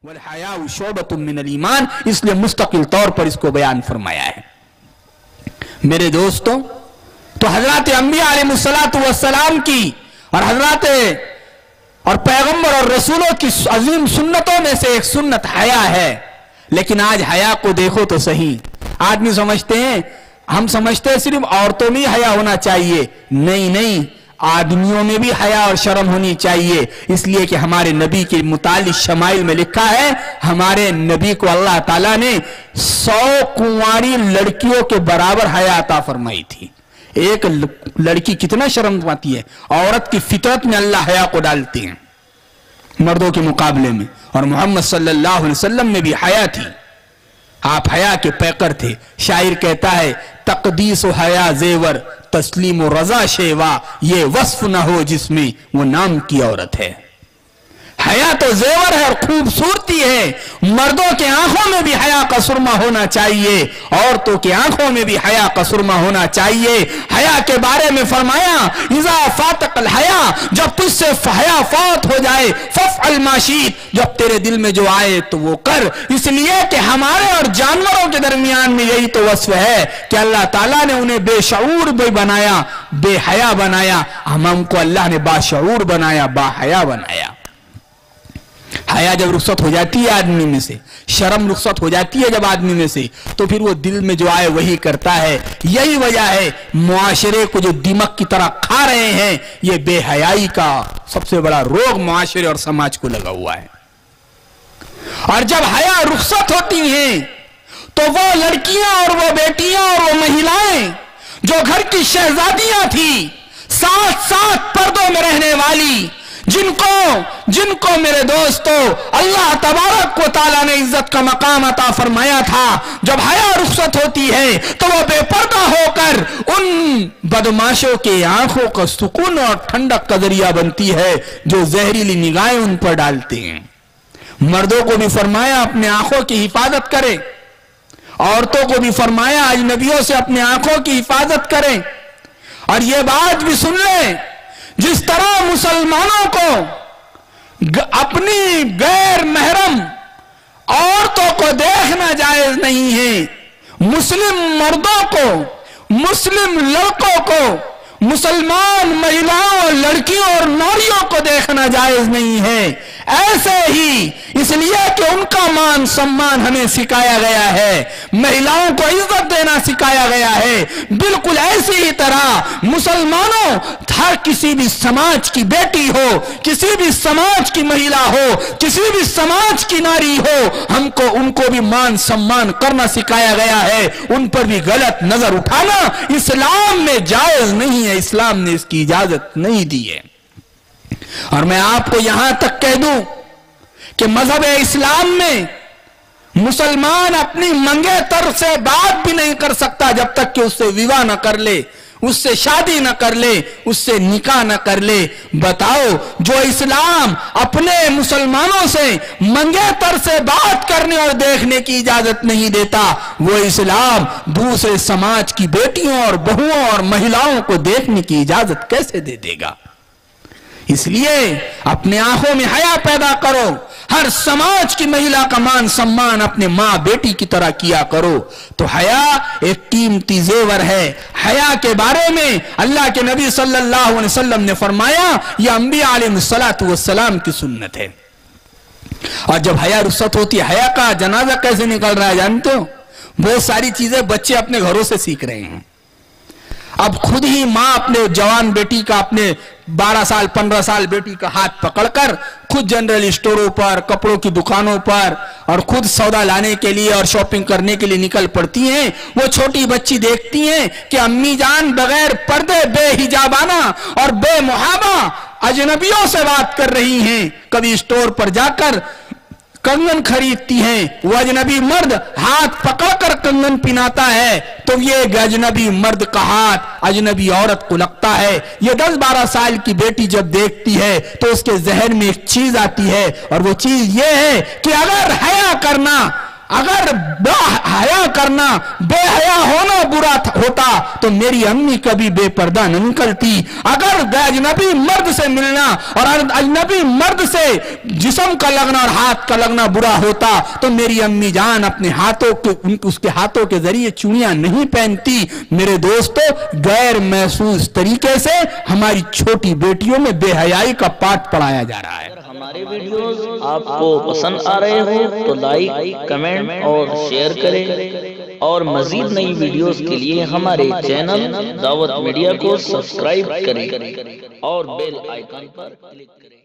वल-हया शुअबतुम मिनल ईमान, इसलिए मुस्तकिल तौर पर इसको बयान फरमाया है। मेरे दोस्तों, तो हजरत अंबिया अलैहिस्सलातु वस्सलाम की और हजरत और पैगंबर और रसूलों की अजीम सुन्नतों में से एक सुन्नत हया है। लेकिन आज हया को देखो तो सही, आदमी समझते हैं, हम समझते हैं सिर्फ औरतों में हया होना चाहिए। नहीं, आदमियों में भी हया और शर्म होनी चाहिए। इसलिए कि हमारे नबी के मुतालिक शमाइल में लिखा है, हमारे नबी को अल्लाह ताला ने 100 कुंवारी लड़कियों के बराबर हया अता फरमाई थी। एक लड़की कितना शर्म पाती है, औरत की फितरत में अल्लाह हया को डालती है मर्दों के मुकाबले में। और मोहम्मद सल्लल्लाहु अलैहि वसल्लम में भी हया थी, आप हया के पैकर थे। शायर कहता है, तकदीस हया जेवर तस्लीम रजा शेवा, ये वस्फ न हो जिसमें वो नाम की औरत है। हया तो जेवर है और खूबसूरती है। मर्दों के आंखों में भी हया का सुरमा होना चाहिए, औरतों की आंखों में भी हया का सुरमा होना चाहिए। हया के बारे में फरमाया, इज़ा फातकल हया, जब तुझसे हया फौत हो जाए, फफ़अल माशीत, जब तेरे दिल में जो आए तो वो कर। इसलिए कि हमारे और जानवरों के दरमियान में यही तो वस्फ है कि अल्लाह ताला ने उन्हें बेशऊर भी बनाया, बेहया बनाया। हमको अल्लाह ने बाशऊर बनाया, बाहया बनाया। हया जब रुखसत हो जाती है आदमी में से, शर्म रुखसत हो जाती है जब आदमी में से, तो फिर वो दिल में जो आए वही करता है। यही वजह है मुआशरे को जो दिमक की तरह खा रहे हैं, ये बेहयाई का सबसे बड़ा रोग मुआशरे और समाज को लगा हुआ है। और जब हया रुखसत होती हैं तो वो लड़कियां और वो बेटियां और वो महिलाएं जो घर की शहजादियां थी, साथ साथ पर्दों में रहने वाली, जिनको मेरे दोस्तों अल्लाह तबारक व तआला ने इज्जत का मकाम अता फरमाया था, जब हया रुखसत होती है तो वो बेपर्दा होकर उन बदमाशों के आंखों का सुकून और ठंडक का जरिया बनती है जो जहरीली निगाहें उन पर डालते हैं। मर्दों को भी फरमाया अपने आंखों की हिफाजत करें, औरतों को भी फरमाया अजनबियों से अपने आंखों की हिफाजत करें। और ये बात भी सुन लें, जिस तरह मुसलमानों को अपनी गैर महरम औरतों को देखना जायज नहीं है, मुस्लिम मर्दों को, मुस्लिम लड़कों को, मुसलमान महिलाओं, लड़कियों और नारियों को देखना जायज नहीं है। ऐसे ही इसलिए कि उनका मान सम्मान हमें सिखाया गया है, महिलाओं को इज्जत देना सिखाया गया है। बिल्कुल ऐसी ही तरह मुसलमानों, हर किसी भी समाज की बेटी हो, किसी भी समाज की महिला हो, किसी भी समाज की नारी हो, हमको उनको भी मान सम्मान करना सिखाया गया है। उन पर भी गलत नजर उठाना इस्लाम में जायज नहीं है, इस्लाम ने इसकी इजाजत नहीं दी है। और मैं आपको यहां तक कह दूं कि मजहब इस्लाम में मुसलमान अपनी मंगेतर से बात भी नहीं कर सकता जब तक कि उससे विवाह न कर ले, उससे शादी न कर ले, उससे निकाह न कर ले। बताओ, जो इस्लाम अपने मुसलमानों से मंगेतर से बात करने और देखने की इजाजत नहीं देता, वो इस्लाम दूसरे समाज की बेटियों और बहुओं और महिलाओं को देखने की इजाजत कैसे दे देगा? इसलिए अपने आंखों में हया पैदा करो, हर समाज की महिला का मान सम्मान अपने माँ बेटी की तरह किया करो। तो हया एक कीमती जेवर है। हया के बारे में अल्लाह के नबी सल्लल्लाहु अलैहि वसल्लम ने फरमाया, यह अंबिया अलैहिस्सलातु वस्सलाम की सुन्नत है। और जब हया रुखसत होती है, हया का जनाजा कैसे निकल रहा है जानते हो? बहुत सारी चीजें बच्चे अपने घरों से सीख रहे हैं। अब खुद ही माँ अपने जवान बेटी का, अपने 12 साल 15 साल बेटी का हाथ पकड़कर खुद जनरल स्टोरों पर, कपड़ों की दुकानों पर और खुद सौदा लाने के लिए और शॉपिंग करने के लिए निकल पड़ती हैं। वो छोटी बच्ची देखती हैं कि अम्मी जान बगैर पर्दे, बेहिजाबाना और बेमुहाबा अजनबियों से बात कर रही हैं। कभी स्टोर पर जाकर कंगन खरीदती हैं, वो अजनबी मर्द हाथ पकड़कर कंगन पिनाता है, तो ये अजनबी मर्द का हाथ अजनबी औरत को लगता है। ये 10-12 साल की बेटी जब देखती है तो उसके जहन में एक चीज आती है, और वो चीज ये है कि अगर हया करना اگر حیا کرنا، بے حیا ہونا برا ہوتا تو میری امی کبھی بے پردہ نہ نکلتی۔ اگر اجنبی مرد سے ملنا اور اجنبی مرد سے جسم کا لگنا اور ہاتھ کا لگنا برا ہوتا تو میری امی جان اپنے ہاتھوں کے اس کے ہاتھوں کے ذریعے چوڑیاں نہیں پہنتی۔ میرے دوستو، غیر محسوس طریقے سے ہماری چھوٹی بیٹیوں میں بے حیائی کا پاٹ پڑھایا جا رہا ہے۔ ہمارے ویڈیوز آپ کو پسند آ رہے ہو تو لائک، کمنٹ اور شیئر کریں، اور مزید نئی ویڈیوز کے لیے ہمارے چینل دعوت میڈیا کو سبسکرائب کریں اور بیل آئیکن پر کلک کریں۔